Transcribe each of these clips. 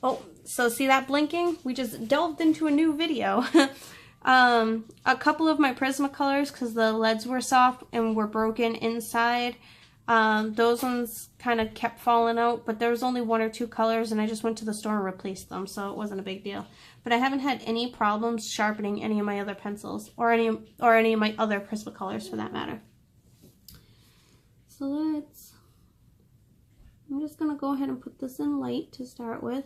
Oh, so see that blinking? We just delved into a new video. A couple of my Prismacolors, because the leads were soft and were broken inside, those ones kind of kept falling out, but there was only 1 or 2 colors, and I just went to the store and replaced them, so it wasn't a big deal. But I haven't had any problems sharpening any of my other pencils, or any of my other Prismacolors for that matter. So I'm just going to go ahead and put this in light to start with.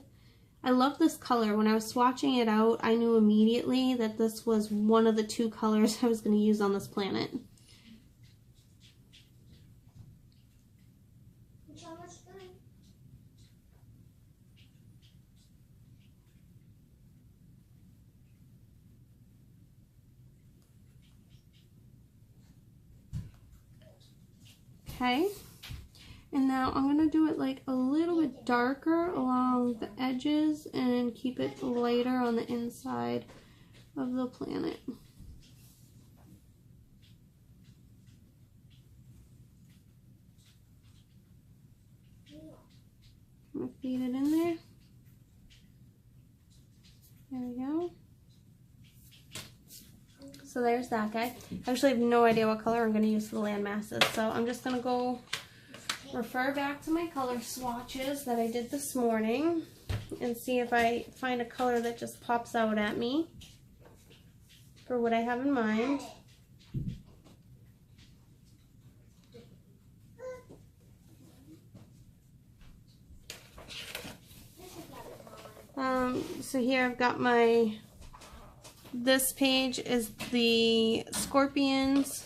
I love this color. When I was swatching it out, I knew immediately that this was one of the 2 colors I was going to use on this planet. Okay. And now I'm going to do it like a little bit darker along the edges and keep it lighter on the inside of the planet. I'm going to feed it in there. There we go. So there's that guy. I actually have no idea what color I'm going to use for the land masses, so I'm just going to go refer back to my color swatches that I did this morning and see if I find a color that just pops out at me for what I have in mind. So here I've got this page is the Scorpions,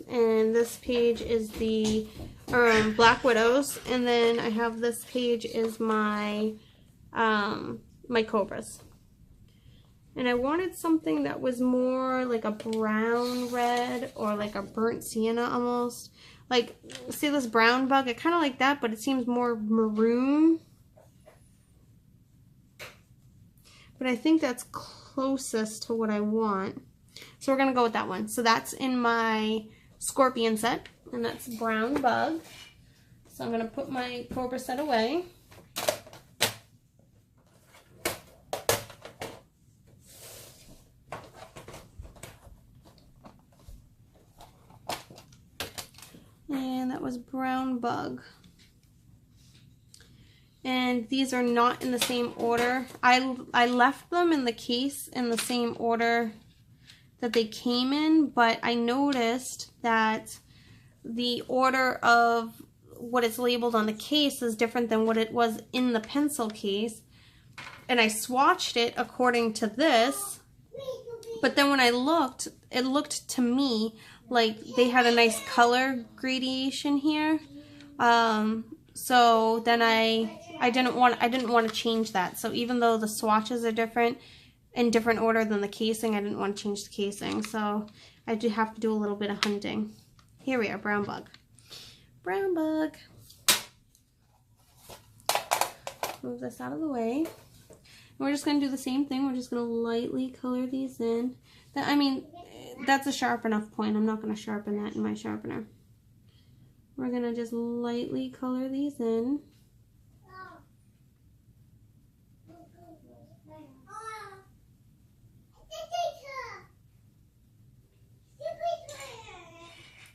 and this page is the Black Widows, and then I have this page is my my Cobras. And I wanted something that was more like a brown red or like a burnt sienna almost. Like, see this brown bug? I kind of like that, but it seems more maroon. But I think that's closest to what I want. So we're going to go with that one. So that's in my Scorpion set, and that's brown bug. So I'm going to put my Cobra set away. And that was brown bug. And these are not in the same order. I left them in the case in the same order that they came in, but I noticed that the order of what is labeled on the case is different than what it was in the pencil case. And I swatched it according to this, but then when I looked, it looked to me like they had a nice color gradation here. So then I didn't want to change that. So even though the swatches are different, in different order than the casing, I didn't want to change the casing. So I do have to do a little bit of hunting. Here we are, brown bug. Brown bug. Move this out of the way. And we're just going to do the same thing. We're just going to lightly color these in. I mean, that's a sharp enough point. I'm not going to sharpen that in my sharpener. We're going to just lightly color these in.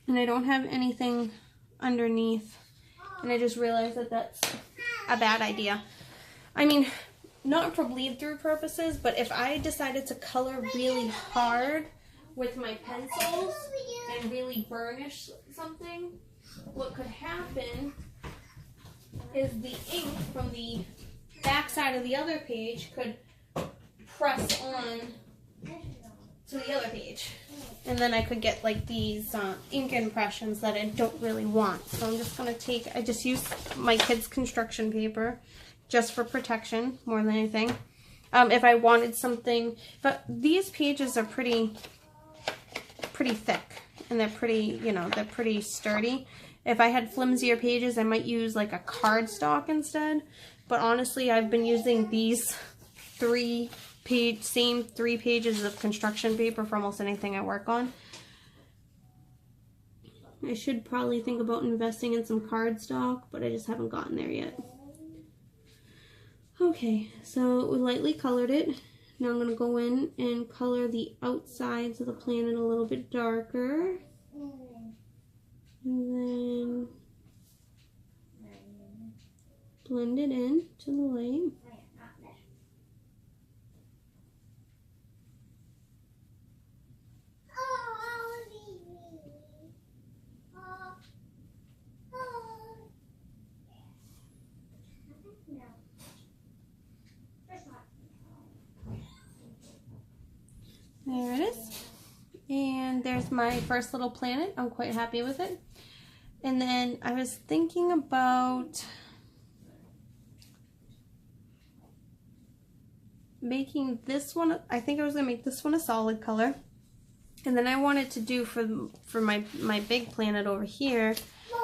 And I don't have anything underneath. And I just realized that that's a bad idea. I mean, not for bleed through purposes, but if I decided to color really hard with my pencils and really burnish something, what could happen is the ink from the back side of the other page could press on to the other page. And then I could get like these ink impressions that I don't really want. So I'm just going to I just use my kids' construction paper just for protection more than anything. If I wanted something, but these pages are pretty thick, and they're pretty, they're pretty sturdy. If I had flimsier pages, I might use like a cardstock instead. But honestly, I've been using these same three pages of construction paper for almost anything I work on. I should probably think about investing in some cardstock, but I just haven't gotten there yet. Okay, so we lightly colored it. Now I'm going to go in and color the outsides of the planet a little bit darker. And then blend it in to the light. There it is. And there's my first little planet. I'm quite happy with it. And then I was thinking about making this one, I think I was going to make this one a solid color. And then I wanted to do for my big planet over here,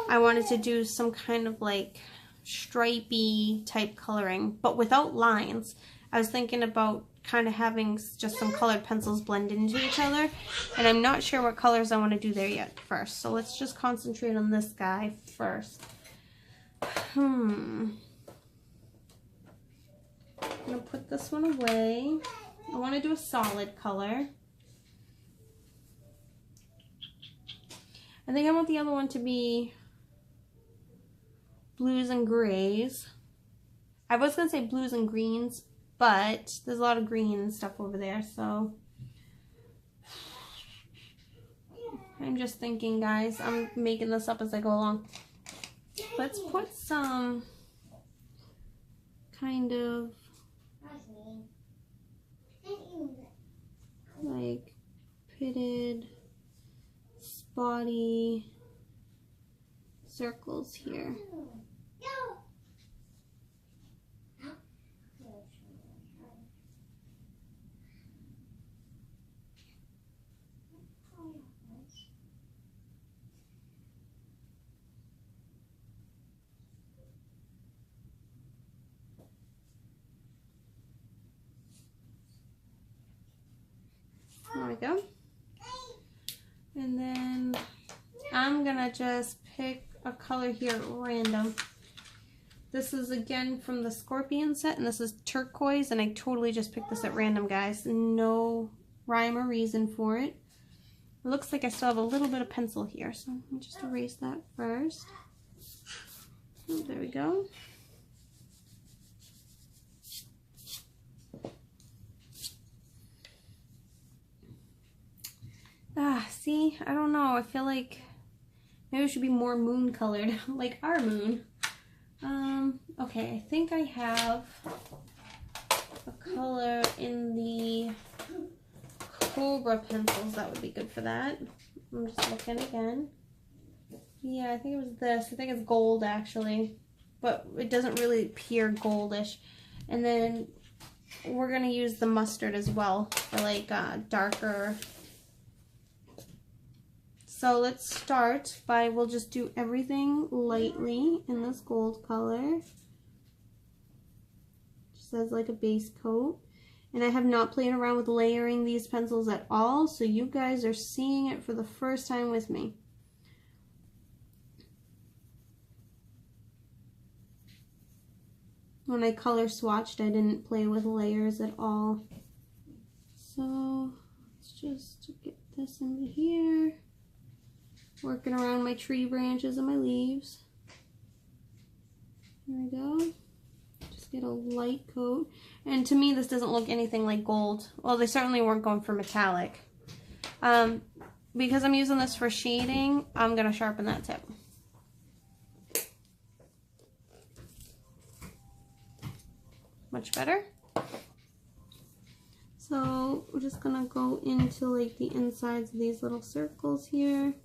I wanted to do some kind of like stripey type coloring, but without lines. I was thinking about kind of having just some colored pencils blend into each other, and I'm not sure what colors I want to do there yet first. So let's just concentrate on this guy first. I'm gonna put this one away. I want to do a solid color. I think I want the other one to be blues and grays. I was gonna say blues and greens, but there's a lot of green and stuff over there, so I'm just thinking, guys. I'm making this up as I go along. Let's put some kind of like pitted, spotty circles here. There we go. And then I'm gonna just pick a color here at random. This is again from the Scorpion set, and this is turquoise, and I totally just picked this at random, guys. No rhyme or reason for it. It looks like I still have a little bit of pencil here, so let me just erase that first. Oh, there we go. See, I don't know. I feel like maybe it should be more moon colored, like our moon. Okay, I think I have a color in the Cobra pencils that would be good for that. I'm just looking again. Yeah, I think it was this. I think it's gold actually, but it doesn't really appear goldish. And then we're gonna use the mustard as well for like darker. So let's start by, we'll just do everything lightly in this gold color. Just as like a base coat. And I have not played around with layering these pencils at all, so you guys are seeing it for the first time with me. When I color swatched, I didn't play with layers at all. So let's just get this into here. Working around my tree branches and my leaves. There we go. Just get a light coat. And to me, this doesn't look anything like gold. Well, they certainly weren't going for metallic. Because I'm using this for shading, I'm going to sharpen that tip. Much better. So we're just going to go into like the insides of these little circles here.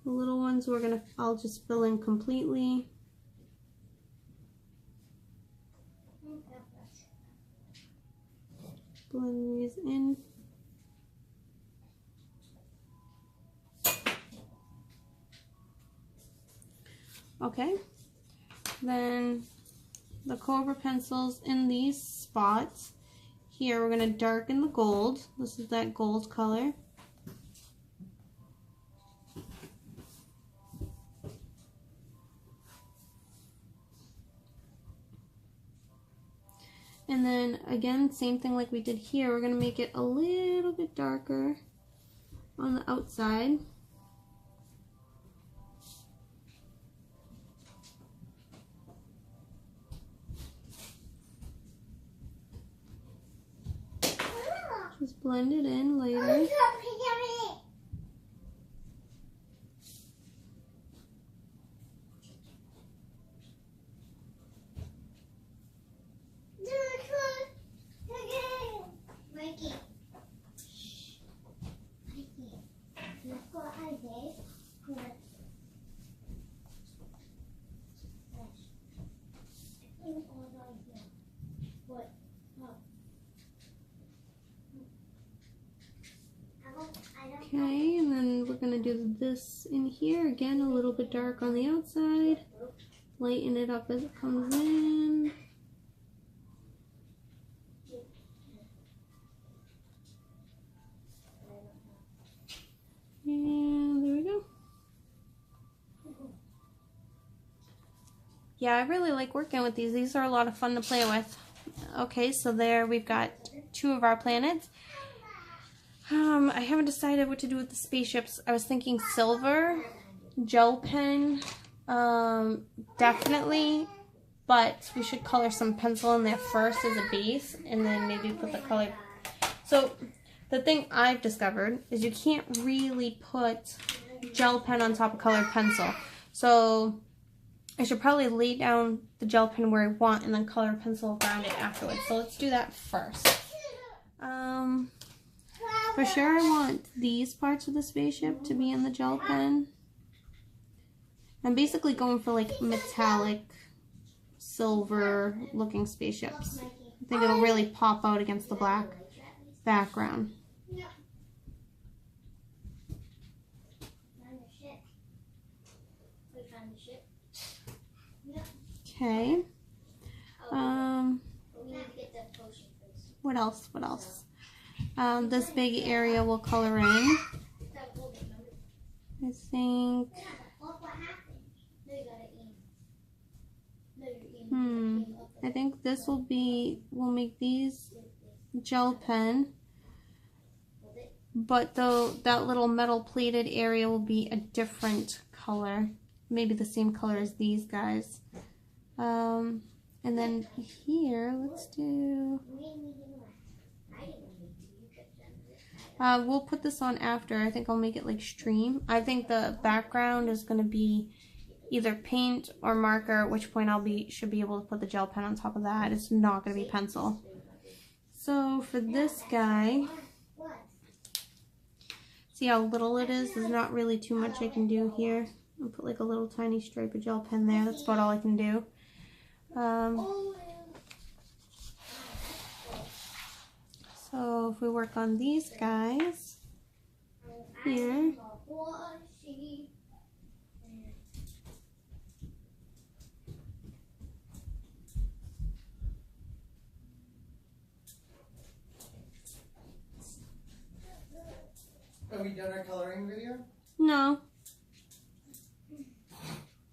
The little ones I'll just fill in completely. Blend these in. Okay. Then the Cobra pencils in these spots. Here we're going to darken the gold. This is that gold color. And then again, same thing like we did here. We're going to make it a little bit darker on the outside. Just blend it in later. Okay, and then we're going to do this in here. Again, a little bit dark on the outside. Lighten it up as it comes in. And there we go. Yeah, I really like working with these. These are a lot of fun to play with. Okay, so there we've got 2 of our planets. I haven't decided what to do with the spaceships. I was thinking silver, gel pen, definitely, but we should color some pencil in there first as a base, and then maybe put the color. So the thing I've discovered is you can't really put gel pen on top of colored pencil. So I should probably lay down the gel pen where I want and then color pencil around it afterwards. So let's do that first. For sure I want these parts of the spaceship to be in the gel pen. I'm basically going for like metallic, silver looking spaceships. I think it'll really pop out against the black background. Okay. What else? What else? This big area will color in. I think. I think this will be. We'll make these gel pen, but though that little metal plated area will be a different color, maybe the same color as these guys. And then here, let's do. We'll put this on after. I think I'll make it like stream. I think the background is going to be either paint or marker, at which point should be able to put the gel pen on top of that. It's not going to be pencil. So for this guy, see how little it is? There's not really too much I can do here. I'll put like a little tiny stripe of gel pen there. That's about all I can do. So if we work on these guys here, Have we done our coloring video? no.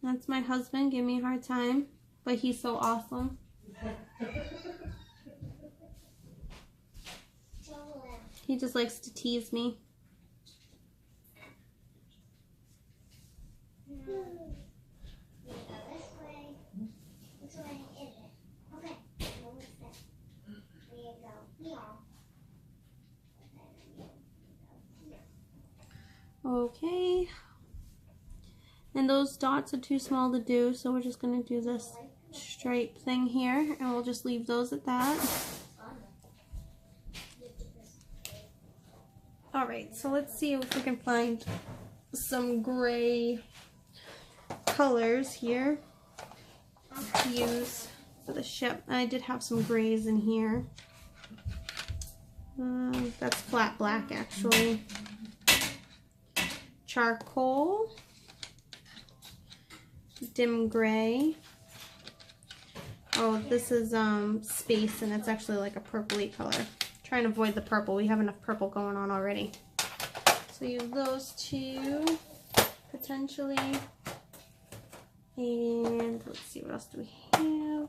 That's my husband, give me a hard time, but he's so awesome. He just likes to tease me. Okay. And those dots are too small to do, so we're just going to do this stripe thing here, and we'll just leave those at that. Alright, so let's see if we can find some gray colors here to use for the ship. I did have some grays in here. That's flat black actually. Charcoal. Dim gray. Oh, this is space, and it's actually like a purpley color. Trying to avoid the purple. We have enough purple going on already. So use those two potentially. And let's see, what else do we have?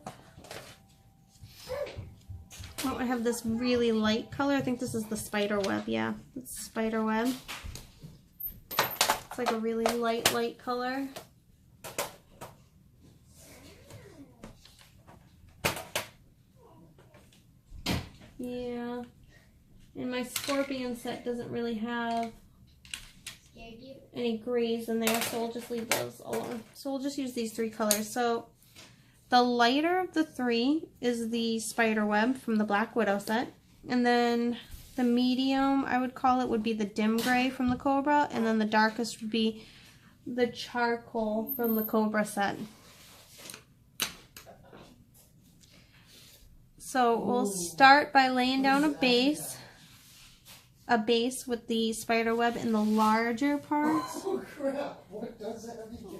Oh, I have this really light color. I think this is the spider web. Yeah, it's spider web. It's like a really light color. Yeah. And my scorpion set doesn't really have any grays in there, so we'll just leave those alone. So we'll just use these 3 colors. So the lighter of the 3 is the spider web from the Black Widow set. And then the medium, I would call it, would be the dim gray from the Cobra. And then the darkest would be the charcoal from the Cobra set. So we'll start by laying down a base with the spider web in the larger parts. Oh crap, what does that have to do?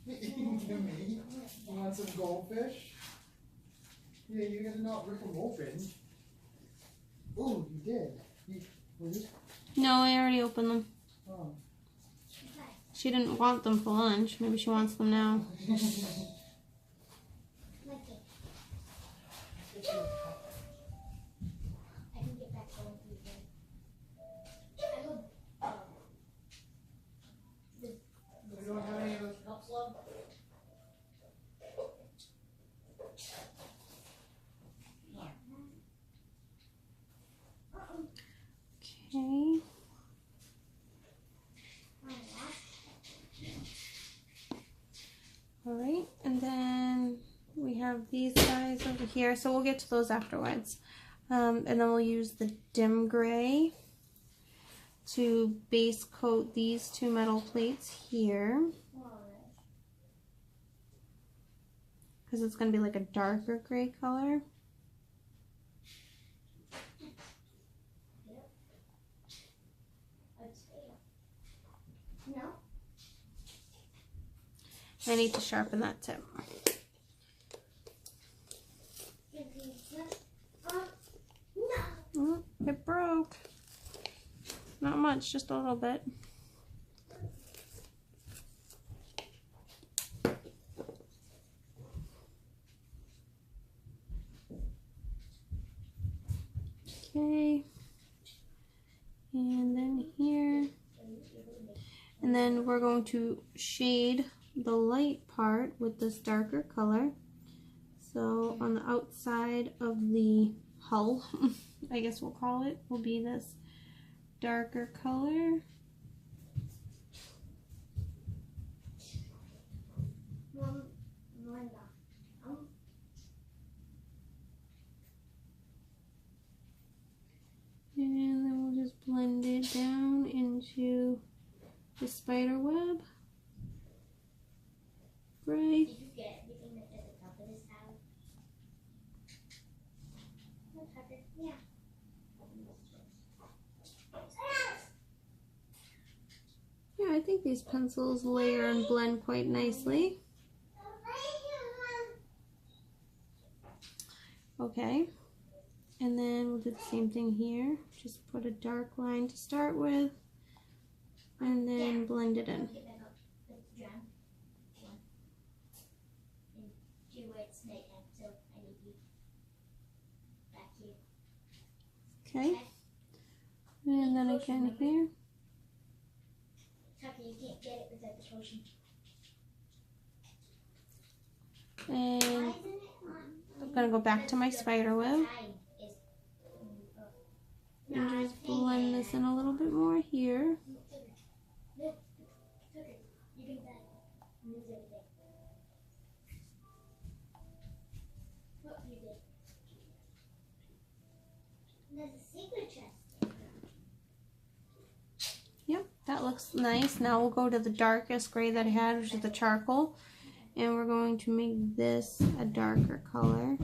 You want some goldfish? Yeah, you gotta not rip them open. Oh, you did. No, I already opened them. Oh. She didn't want them for lunch. Maybe she wants them now. You don't have any of those cups left? Okay. Alright, and then we have these guys over here, so we'll get to those afterwards. And then we'll use the dim gray to base coat these 2 metal plates here. Because it's going to be like a darker gray color. I need to sharpen that tip. Oh, it broke. Not much, just a little bit. Okay. And then here. And then we're going to shade the light part with this darker color. So on the outside of the hull, I guess we'll call it, will be this darker color. And then we'll just blend it down into the spider web. Gray. Did you get everything that's at the top of this towel? Yeah. Yeah, I think these pencils layer and blend quite nicely. Okay, and then we'll do the same thing here. Just put a dark line to start with, and then blend it in. Okay, and then again here. Tucker, you can't get it without the potion. And I'm gonna go back to my spider web and just blend this in a little bit more here. There's a secret chest. Yep, that looks nice. Now we'll go to the darkest gray that I had, which is the charcoal. And we're going to make this a darker color.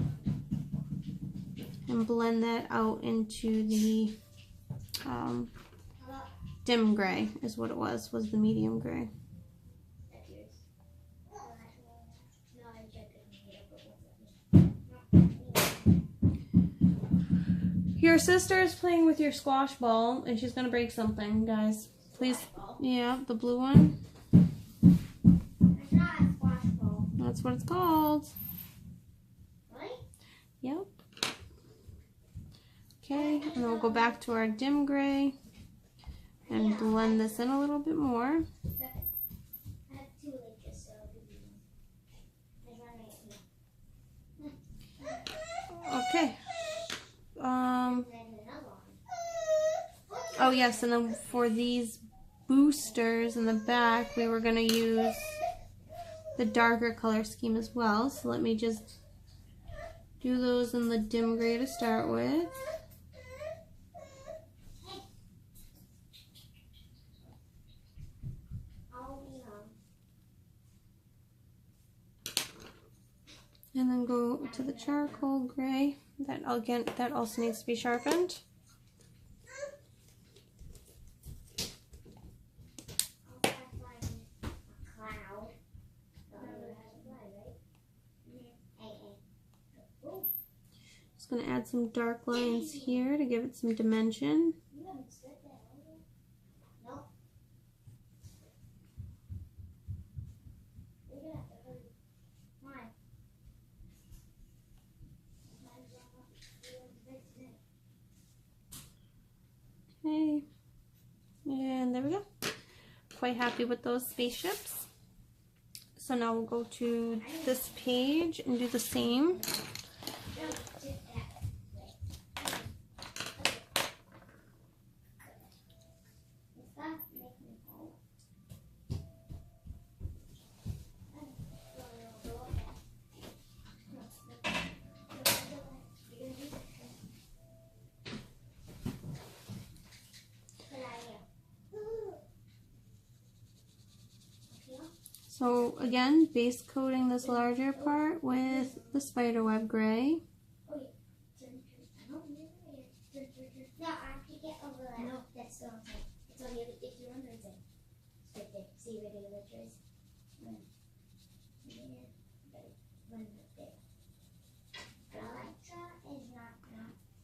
And blend that out into the dim gray is what it was the medium gray. Your sister is playing with your squash ball and she's gonna break something, guys. Please, yeah, the blue one. It's not a squash ball. That's That's what it's called. Right? Yep. Okay, and then we'll go back to our dim gray and blend this in a little bit more. I have 2 liters, so I'll give you one. There's one right here. Okay. And then another one. Oh yes, and then for these boosters in the back, we were going to use the darker color scheme as well. So let me just do those in the dim gray to start with. And then go to the charcoal gray. That also needs to be sharpened. Just gonna add some dark lines here to give it some dimension. Okay, and there we go. Quite happy with those spaceships. So now we'll go to this page and do the same. So again, base coating this larger part with the spiderweb gray. No, I have to get over that. No, that's still okay. It's on the other, if you're under it, it's right there. See where the other is?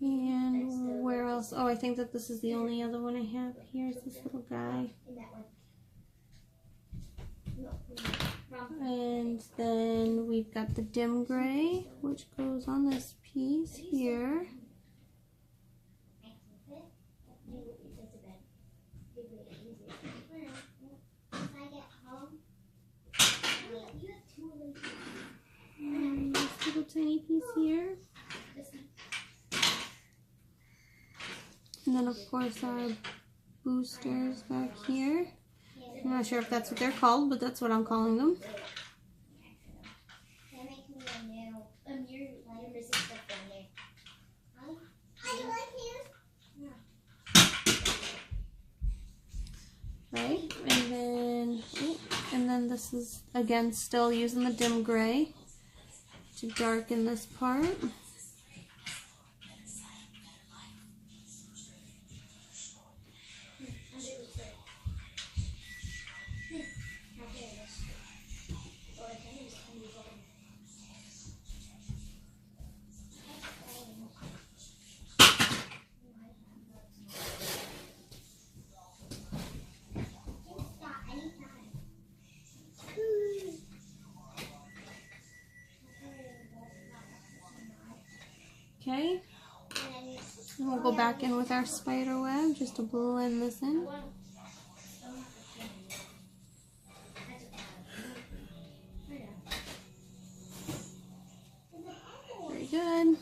And where else? Oh, I think that this is the only other one I have. Here's this little guy. And then we've got the dim gray, which goes on this piece here. And this little tiny piece here. And then of course our boosters back here. I'm not sure if that's what they're called, but that's what I'm calling them. Right, and then this is again still using the dim gray to darken this part. Okay, and we'll go back in with our spider web just to blend this in. Very good.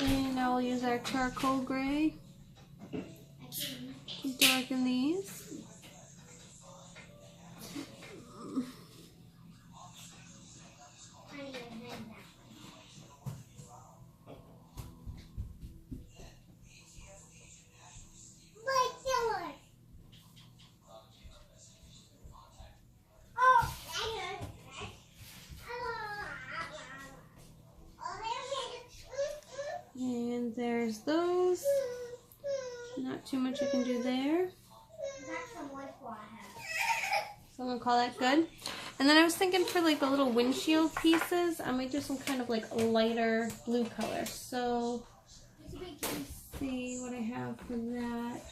And now we'll use our charcoal gray to darken these. And there's those. Not too much you can do there. So I'm gonna call that good. And then I was thinking for like the little windshield pieces, I might do some kind of like lighter blue color. So let's see what I have for that.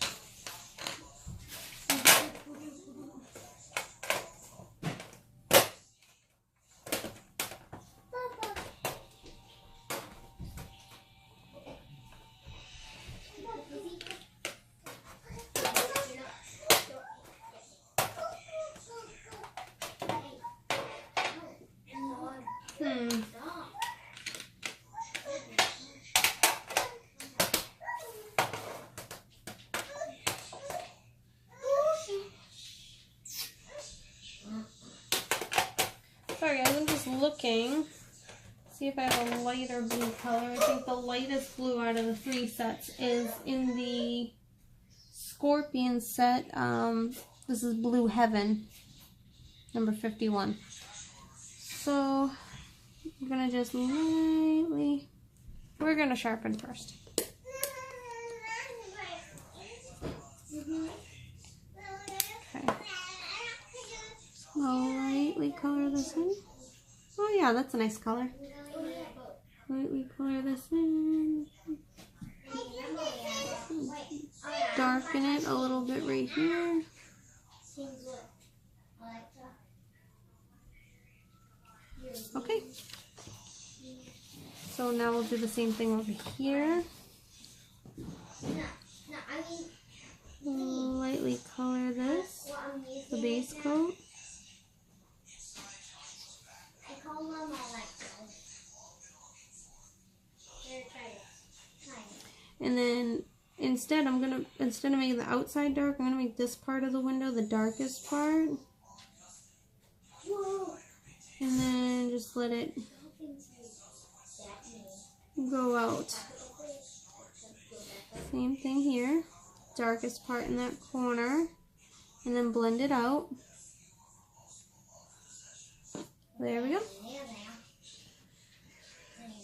see if I have a lighter blue color. I think the lightest blue out of the 3 sets is in the Scorpion set. This is Blue Heaven, number 51. So I'm gonna just lightly, we're gonna sharpen first. Okay. I'll lightly color this in. Oh yeah, that's a nice color. Lightly color this in. Darken it a little bit right here. Okay. So now we'll do the same thing over here. Lightly color this, the base coat. And then instead of making the outside dark, I'm gonna make this part of the window the darkest part. And then just let it go out. Same thing here. Darkest part in that corner. And then blend it out. There we go.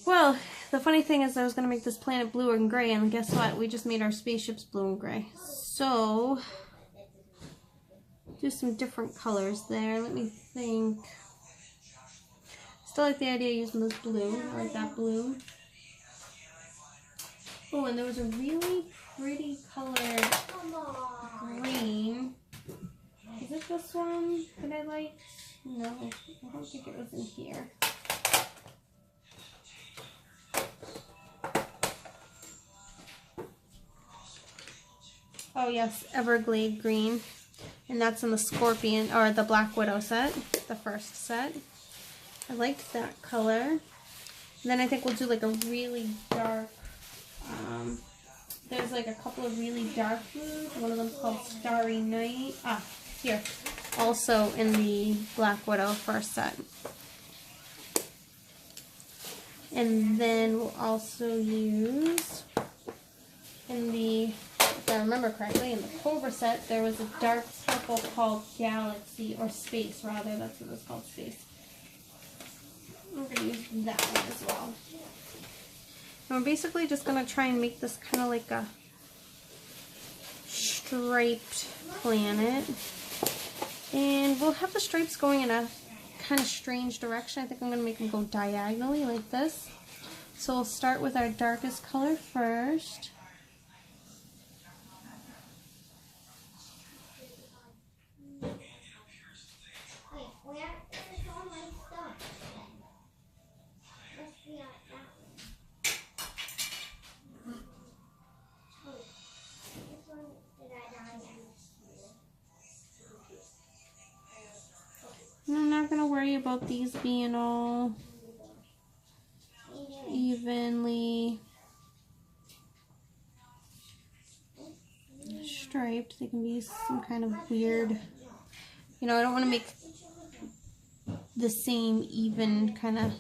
Well, the funny thing is I was going to make this planet blue and gray, and guess what? We just made our spaceships blue and gray. So, do some different colors there. Let me think. Still like the idea of using this blue. I like that blue. Oh, and there was a really pretty colored green. Is it this one that I like? No, I don't think it was in here. Oh yes, Everglade green. And that's in the Scorpion, or the Black Widow set, the first set. I liked that color. And then I think we'll do like a really dark, there's like a couple of really dark blues. One of them's called Starry Night. Ah, here. Also in the Black Widow first set. And then we'll also use, in the, if I remember correctly, in the Cobra set, there was a dark purple called Galaxy, or Space rather, that's what it's called, Space. I'm going to use that one as well. And we're basically just going to try and make this kind of like a striped planet. And we'll have the stripes going in a kind of strange direction. I think I'm going to make them go diagonally like this. So we'll start with our darkest color first. And I'm not going to worry about these being all evenly striped. They can be some kind of weird, you know, I don't want to make the same even kind of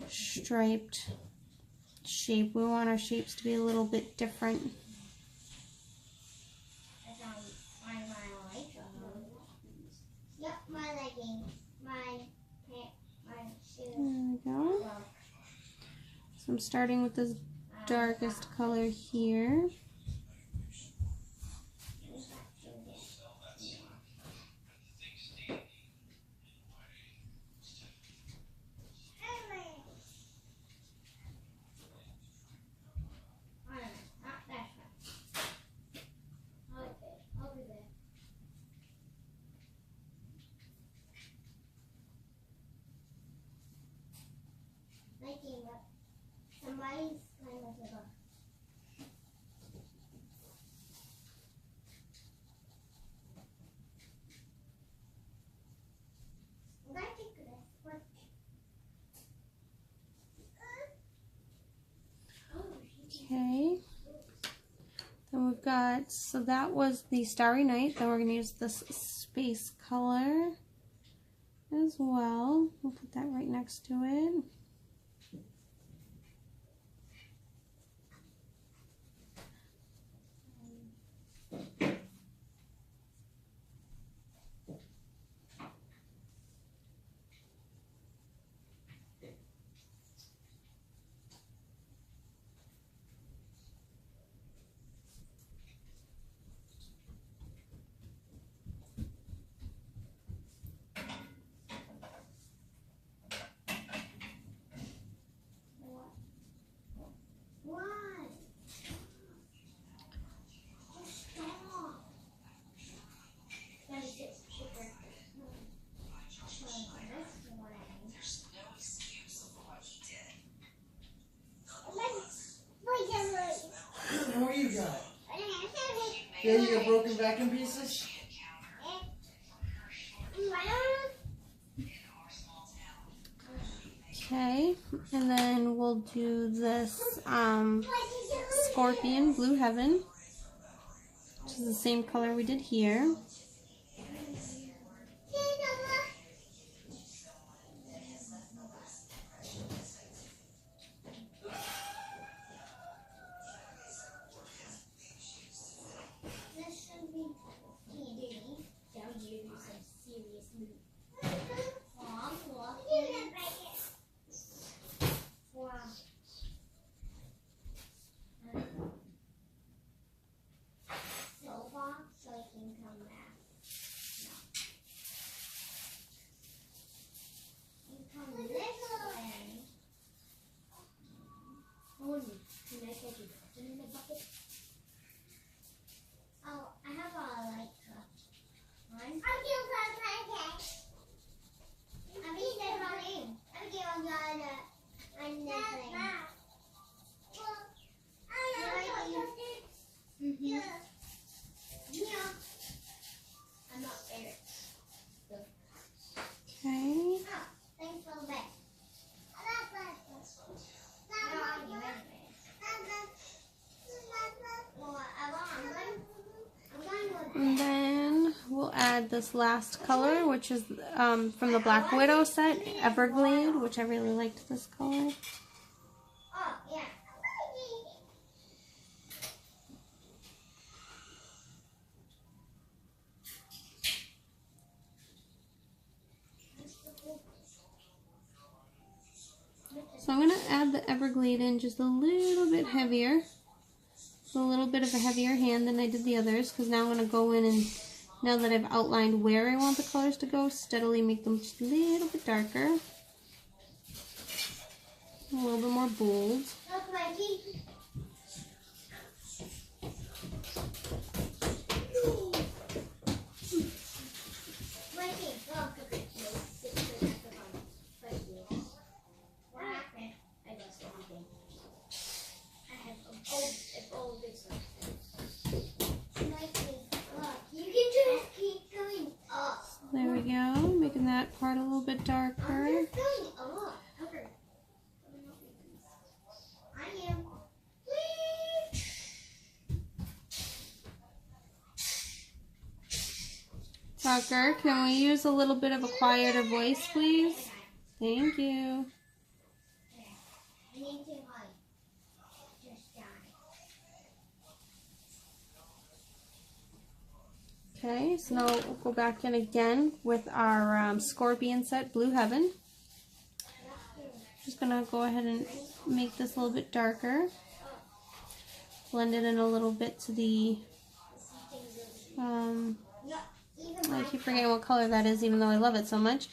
striped shape. We want our shapes to be a little bit different. There we go. So I'm starting with this darkest color here. Somebody's kind of like a Okay. Then we've got, so that was the Starry Night. Then we're going to use this space color. as well. We'll put that right next to it. What do you got? Yeah, you got broken vacuum pieces? Okay, and then we'll do this Scorpion Blue Heaven, which is the same color we did here. Oh, I have a like one. I mean, there's my name. I get on the yeah. I'm not there. Okay. Oh, thanks for the bed. And then we'll add this last color, which is from the Black Widow set, Everglade, which I really liked this color. Oh, yeah. So I'm going to add the Everglade in just a little bit heavier. So a little bit of a heavier hand than I did the others, because now I'm going to go in and, now that I've outlined where I want the colors to go, steadily make them just a little bit darker. A little bit more bold. Look, Mikey. Mikey, look. What happened? I lost everything. I have a bold this one. Mikey, look. You can just keep going up. There we go, making that part a little bit darker. I'm just going up. Okay. I am. Tucker, can we use a little bit of a quieter voice, please? Thank you. I need to hide. Just die. Okay, so now we'll go back in again with our Scorpion set, Blue Heaven. Just gonna go ahead and make this a little bit darker. Blend it in a little bit to the, I keep forgetting what color that is, even though I love it so much.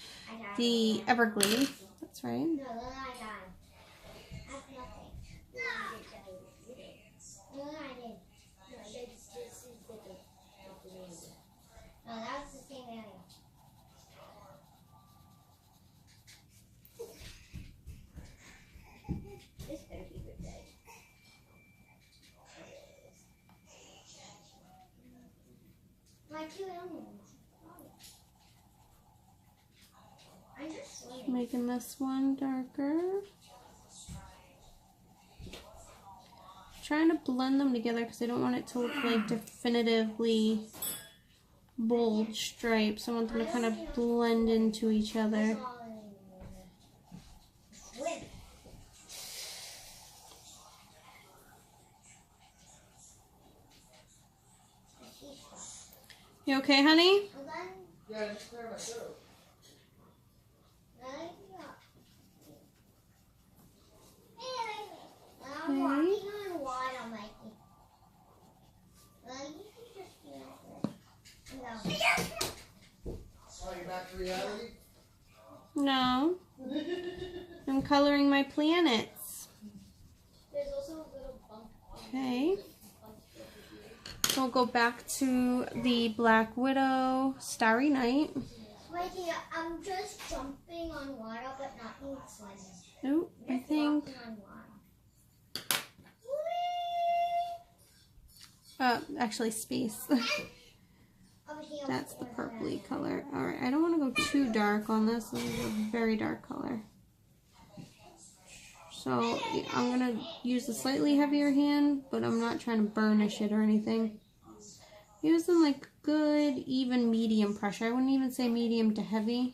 The Everglade, that's right. No, then I died. That's nothing. No, I did. No, this is different. No, that's the same area. This better be good day. My two animals. I'm just waiting. Making this one darker. Trying to blend them together because I don't want it to look like definitively bold stripes. I want them to kind of blend into each other. You okay, honey? Yeah, just clear my throat. I'm walking on water, Mikey. You can just do that. Oh, you're back to reality? No. I'm coloring my planets. There's also a little bump on Okay. So we'll go back to the Black Widow, Starry Night. Mikey, I'm just jumping on water, but not being slimy. Oh, I think. Walking on water. Actually, space. Over here. That's the purpley color. All right, I don't want to go too dark on this. This is a very dark color. So I'm gonna use a slightly heavier hand, but I'm not trying to burnish it or anything. Using like good, even medium pressure. I wouldn't even say medium to heavy.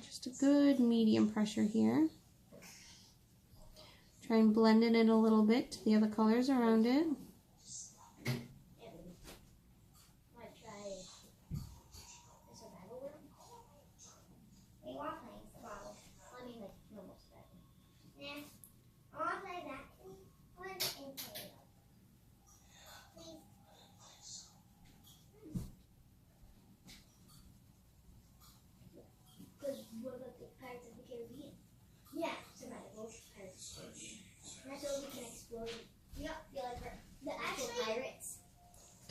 Just a good medium pressure here. Try and blend it in a little bit to the other colors around it.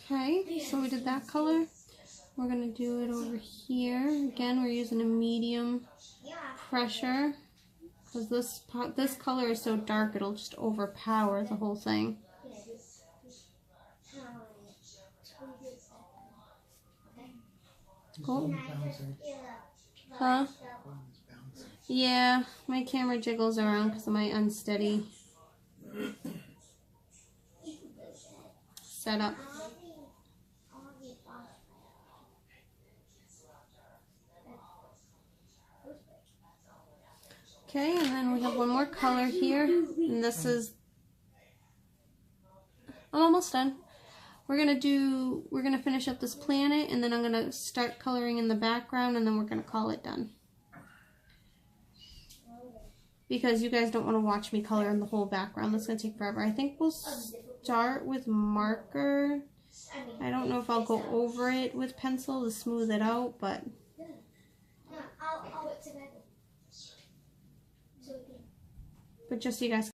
Okay, so we did that color. We're going to do it over here. Again, we're using a medium pressure because this color is so dark it'll just overpower the whole thing. Cool. Huh? Yeah, my camera jiggles around because of my unsteady setup. Okay, and then we have one more color here, and this is, I'm almost done. We're gonna finish up this planet, and then I'm gonna start coloring in the background, and then we're gonna call it done. Because you guys don't want to watch me color in the whole background. That's gonna take forever. I think we'll start with marker. I don't know if I'll go over it with pencil to smooth it out, but just so you guys